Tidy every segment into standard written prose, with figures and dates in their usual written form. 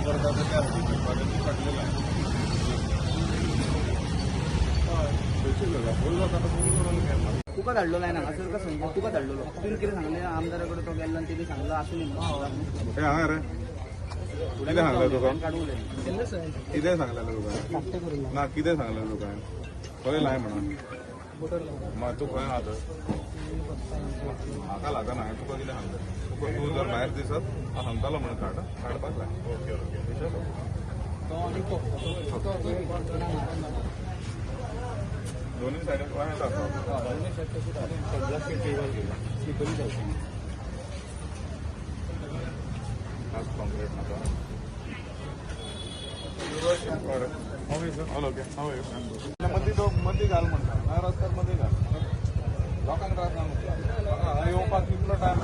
करता तर त्या उत्पादन फाटलेलं आहे. तुका धाडलो नाही ना असं कसं म्हणजे तुका धाडलो तुम्ही किती सांगले आमदाराकडे तो गेला आणि तिने सांगलं असं हे हांगा रे कितें सांगलें तुका कितें सांगलेलें तुका ना कितें सांगलेलें तुका खंय लाय म्हणून मग तूं खंय आहा तर म्हाका लागना हांवें तुका कितें सांगलें तुका तूं जर भायर दिसत हांव सांगतालो म्हणून काडपाक लाय. ओके दोन्ही सायडीन वायट आसा आज कॉन्क्रीट नाका मदी घाल म्हणटा भायर रस्त्यार मदी घाल लोकांक त्रास जावं येवपाक कितलो टायम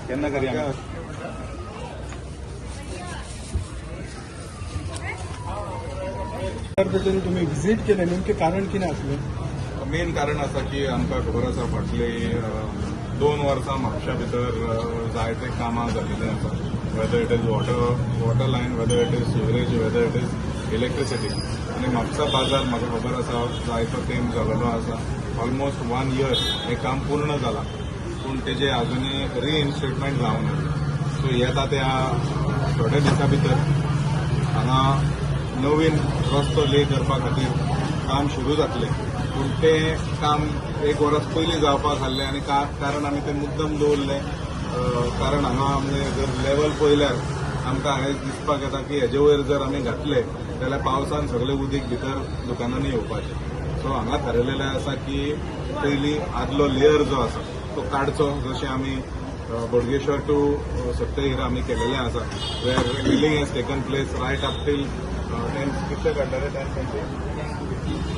केन्ना करया तुम्ही विजीट केले नेमके कारण कितें आसलें? मेन कारण आसा की आमकां खबर आसा फाटली 2 वर्सां म्हापशा भितर जायते कामां जाल्लेलीं आसा. Whether it is water line, whether it is sewerage, whether it is electricity. आनी म्हापसा बाजार म्हाका खबर आसा जायतो तेंप जाल्लो आसा. ऑलमोस्ट 1 year हें काम पूर्ण जालां पूण तेजे आजुनूय रिइन्स्टेटमेंट जावना. सो येता त्या थोड्या दिसां भितर हांगा नवीन रस्तो ले करपा खातीर काम सुरू जातलें पूण तें काम 1 वर्स पयलीं जावपाक आहलें आनी कारण आमी तें मुद्दम दवरलें. कारण हांगा आमगे जर लेवल पळयल्यार आमकां हें दिसपाक येता की हेजे वयर जर आमी घातले जाल्यार पावसान सगळें उदीक भितर दुकानांनी येवपाचें. सो हांगा थारायलेलें आसा की पयलीं आदलो लेयर जो आसा तो काडचो जशें आमी बोडगेश्वर टू सप्तहिरा आमी केलेलें आसा where milling has taken place right up till 10 काडलेले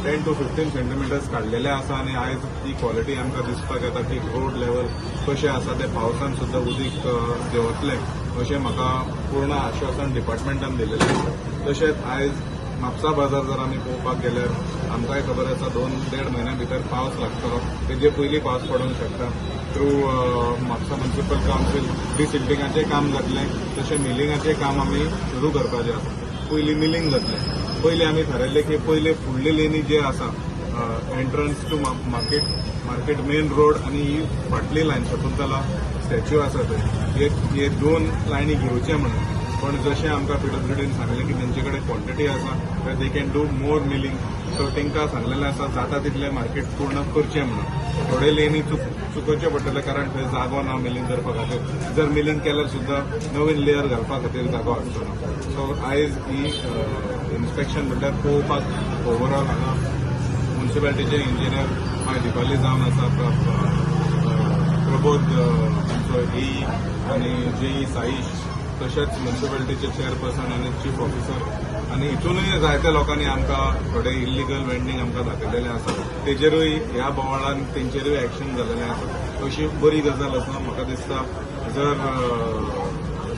10 to 15 सेंटीमीटर्स काडलेले आसा आनी आयज ती क्वॉलिटी आमकां दिसपाक येता की रोड लेवल कशें आसा ते पावसान सुद्दां उदीक देंवतलें अशें म्हाका पूर्ण आश्वासन डिपार्टमेंटान दिलेलें आसा. तशेंच आयज म्हापसा बाजार जर आमी पळोवपाक गेल्यार आमकांय खबर आसा 2-1.5 म्हयन्या भितर पावस लागतलो. तेजे पयलीं पावस पडूंक शकता. थ्रू म्हापसा म्युनिसिपल कावन्सील डिसिल्टिंगाचें काम जातलें तशें मिलिंगाचें काम आमी सुरू करपाचें आसा. पयलीं मिलिंग जातलें. पयलीं आमी थारायल्लें की पयले फुडले लेनी जे आसा entrance to market main road आनी ही फाटली लायन शकुंतला स्टॅच्यू आसा थंय हे 2 लायनी घेवचे म्हणून. पण जशें आमकां पीडब्ल्यूडीन सांगलें की तेंचे कडेन क्वॉन्टिटी आसा they can do more milling. So तेंकां सांगलेलें आसा जाता तितलें मार्केट पूर्ण करचें म्हणून. थोडे लेनी चुकोवचे पडटले कारण थंय जागो ना मिलिंग करपा खातीर. जर मिलिंग केल्यार सुद्दां नवीन लेयर घालपा खातीर जागो आसचो ना. सो आयज ही इन्स्पेक्शन म्हणल्यार पळोवपाक ओवरऑल हांगा म्युनिसिपालिटीचे इंजिनियर माय दिपाली जावन आसा प्रबोध आमचो ई आनी जेई साईश तशेंच म्युनिसिपालिटीचे चेअरपर्सन आनी चीफ ऑफिसर आनी हितूनय जायत्या लोकांनी आमकां थोडे इल्लिगल वेंडिंग आमकां दाखयलेलें आसा. तेजेरूय ह्या बोवाळान तेंचेरूय एक्शन जाल्लेलें आसा. अशी बरी गजाल आसा. म्हाका दिसता जर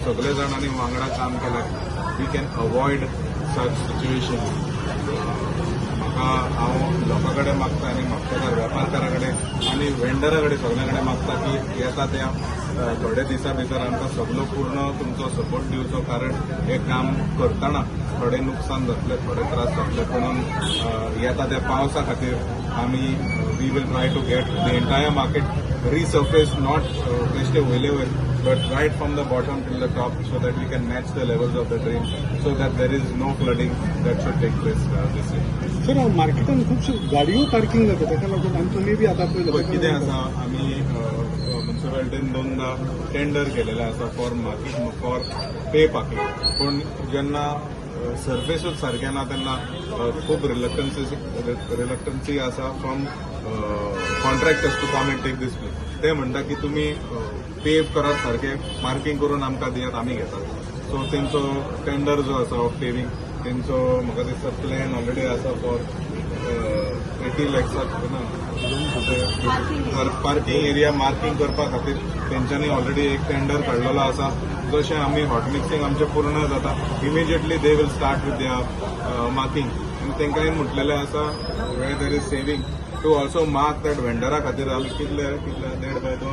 सगळे जाणांनी वांगडा काम केल्यार we can avoid such situation. म्हाका हांव लोकां कडेन मागता आनी म्हापशेकार वेपारकारा कडेन आनी वेंडरा कडेन सगळ्यां कडेन मागता की येता त्या थोड्या दिसां भितर आमकां सगळो पूर्ण तुमचो सपोर्ट दिवचो कारण हें काम करतना थोडें नुकसान जातलें थोडे त्रास जातले म्हणून येता त्या पावसा खातीर आमी we will try to get the entire market resurface not बेश्टे वयले वयर but right from the bottom till the top so that we can match the levels of the drain so that there is no flooding that should take place this year. Sir मार्केटान खुबश्यो गाडयो parking जाता ताका लागून आनी तुमी बी आतां पळयलें कितें आसा आमी म्युनिसिपालिटीन 2दा टेंडर केलेलें आसा फॉर पे पार्किंग पूण जेन्ना सर्फेसूच सारकें ना तेन्ना खूब रिलक्टन्सी आसा from contractors to come and take this place. ते म्हणटा की तुमी पेव करात सारकें मार्किंग करून आमकां दियात आमी घेतात. सो तेंचो टेंडर जो आसा ऑफ पेविंग तेंचो म्हाका दिसता प्लॅन ऑलरेडी आसा for 80 lakhs parking area marking करपा खातीर तेंच्यांनी ऑलरेडी एक टेंडर काडलेलो आसा. जशें आमी हॉट मिक्सिंग आमचें पूर्ण जाता immediately they will start with their marking आनी तेंकांय म्हटलेलें आसा where there is saving to also mark that वेंडरा खातीर कितले 1.5 by 2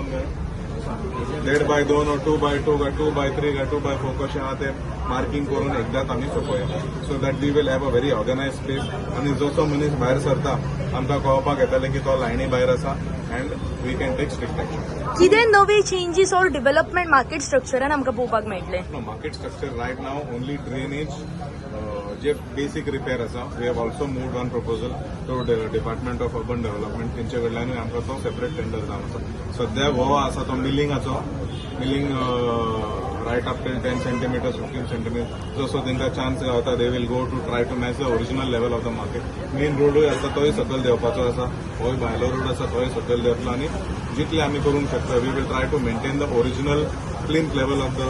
1.5 2 or 2x2 काय 2x3 काय 2x4 कशें आहा ते मार्किंग करून एकदांच आमी सोंपया so that we will have a very organise space आनी जसो मनीस भायर सरता आमकां कळपाक येतलें की तो लायनी भायर आसा and we can take strict action. कितें नवी चेंजीस ऑर डेव्हलपमेंट मार्केट स्ट्रक्चरान आमकां पळोवपाक मेळटलें? No, market structure right now only drainage, जे basic repair आसा. We have also moved on proposal to the Department of Urban Development. तेंचे कडल्यानूय आमकां तो सेपरेट टेंडर जावन आसा. सध्या हो आसा तो मिलिंगाचो milling right up till 10 centimeters, 15 centimeters. जसो तांकां चान्स गावता they will go to try to match the original level of the market. Main रोडूय आसा तोय सकयल देवपाचो आसा. होय भायलो रोड आसा तोय सकयल देवतलो आनी जितले आमी करूंक शकता we will try to maintain the original plinth level of the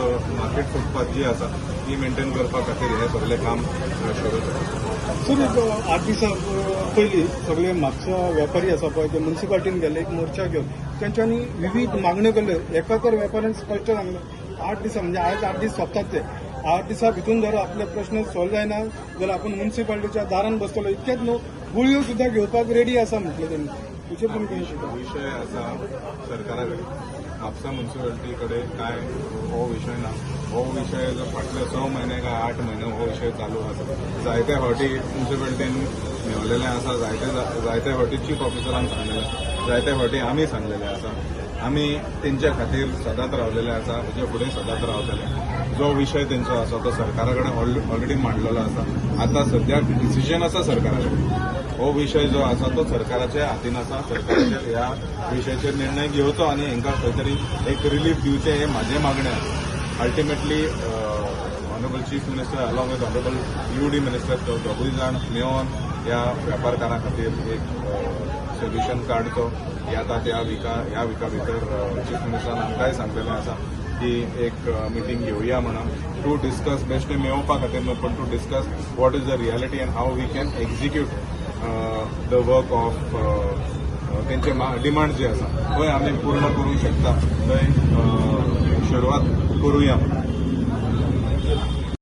market footpath जी आसा ती मेंटेन करपा खातीर हे सगळें काम सुरू करता. सर एक 8 दिसा पयलीं सगळे म्हापसा वेपारी आसा पळय ते म्युन्सिपाल्टीन गेले एक मोर्चा घेवन तेंच्यांनी विविध मागण्यो केल्यो. एका तर वेपाऱ्यान स्पश्ट सांगलें 8 दिसा म्हणजे आयज 8 दीस सोंपतात ते 8 दिसा भितून जर आपले प्रश्न सॉल्व जायना जाल्यार आपूण म्युन्सिपाल्टीच्या दारान बसतलो. इतकेंच न्हू गुळयो सुद्दां घेवपाक रेडी आसा म्हटलें त्यांनी. तुजेर तुमी कितें शिकता? विषय आसा सरकारा कडेन म्हापसा म्युन्सिपाल्टी कडेन काय हो विशय ना. हो विशय जो फाटले 6 म्हयने काय 8 म्हयने हो विशय चालू आसा. जायते फावटी म्युन्सिपाल्टीन मेवलेले आसा. जायते फावटी चीफ ऑफिसरान सांगलेले जायते फावटी आमी सांगलेले आसा. आमी तेंच्या खातीर सदांच रावलेले आसा. हेजे फुडें सदांच रावतले. जो विशय तेंचो आसा तो सरकारा कडेन ऑलरेडी मांडलेलो आसा. आतां सद्याक डिसिजन आसा सरकारा कडेन. हो विषय जो आसा तो सरकाराच्या हातीन आसा. सरकाराच्या ह्या विशयाचेर निर्णय घेवचो आनी हांकां खंय तरी एक रिलीफ दिवचें हे म्हाजें मागणें आसा. Ultimately honourable chief minister along with honourable UD minister दोगूय जाण मेळोन ह्या वेपारकारां खातीर एक सोल्युशन काडचो. ह्या विका भितर चीफ मिनिस्टरान आमकांय सांगलेलें आसा की एक मिटींग घेवया म्हणून टू डिस्कस बेश्टे मेळोवपा खातीर न्हू पण to discuss what is the reality and how we can execute the work of तेंचे डिमांड जे आसा थंय आमी पूर्ण करूंक शकता थंय सुरवात करुया.